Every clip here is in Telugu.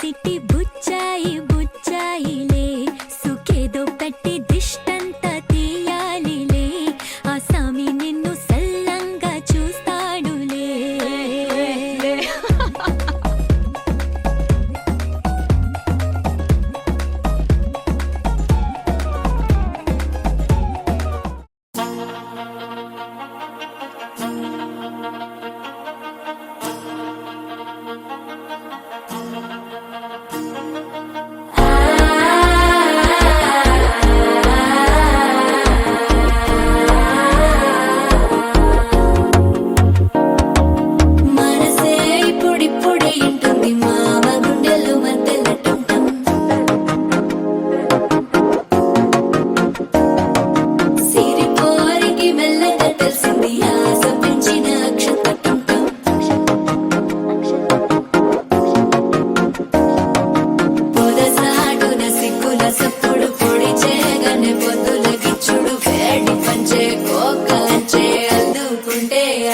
తిట్టి బుచ్చాయి బుచ్చాయిలే సుఖేదో పెట్టి దిష్టంతా తీయాలిలే ఆ సామి నిన్ను సల్లంగా చూస్తాడులే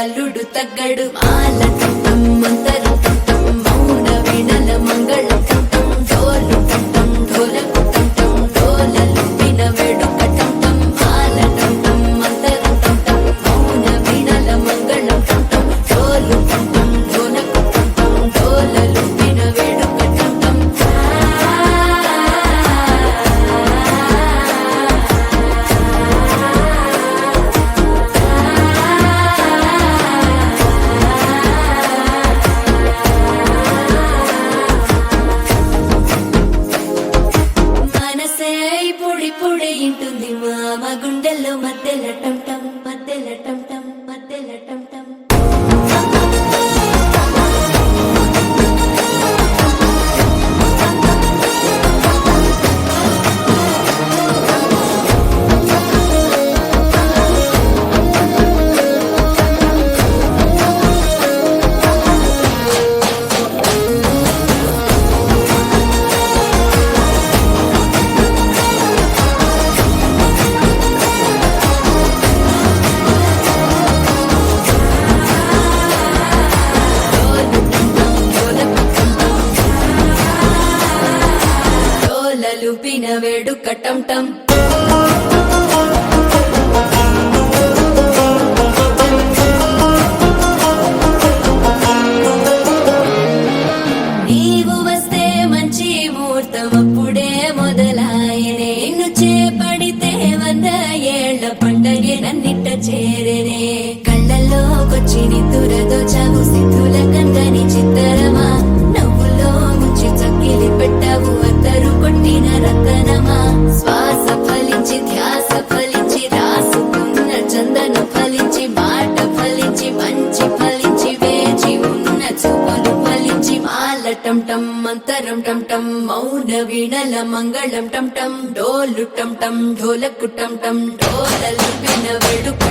అల్లుడు తగ్గడు మాల టం మంతర టం మౌన వీణల మంగళ టం డోలు టం ఢోలకు టం డోలలు విన వేడుక టం మాల టం మంతర టం మౌన వీణల మంగళ టం డోలు టం ఢోలకు టం డోలలు విన వేడుక టం పొడి ఇంటుంది మామ గుండెల్లో మధ్యల టం టం మధ్యల టం టం మధ్యల టం టం లూపిన వేడుక టం టం నీవు వస్తే మంచి ముహూర్తం అప్పుడే మొదలాయనే నిన్ను చేపడితే 100 ఏళ్ల పండగే నన్నిట్ట చేరేనే కళ్ళల్లోకొచ్చి నిద్దురదోచావు సిద్ధుల కందని చిత్తరమా నవ్వులో ముంచి చక్కిలి పెట్టావు అద్దరు కొట్టిన రతనమా శ్వాస ఫలించి ధ్యాస ఫలించి రాసుకున్న చందన ఫలించి మాట ఫలించి మంచి ఫలించి వేచి ఉన్న చూపులు ఫలించి మాల టం టం మంతరం టం టం మౌన వీణల మంగళం టం టం డోలు టం టం ఢోలకు టం టం డోలలు విన వేడుక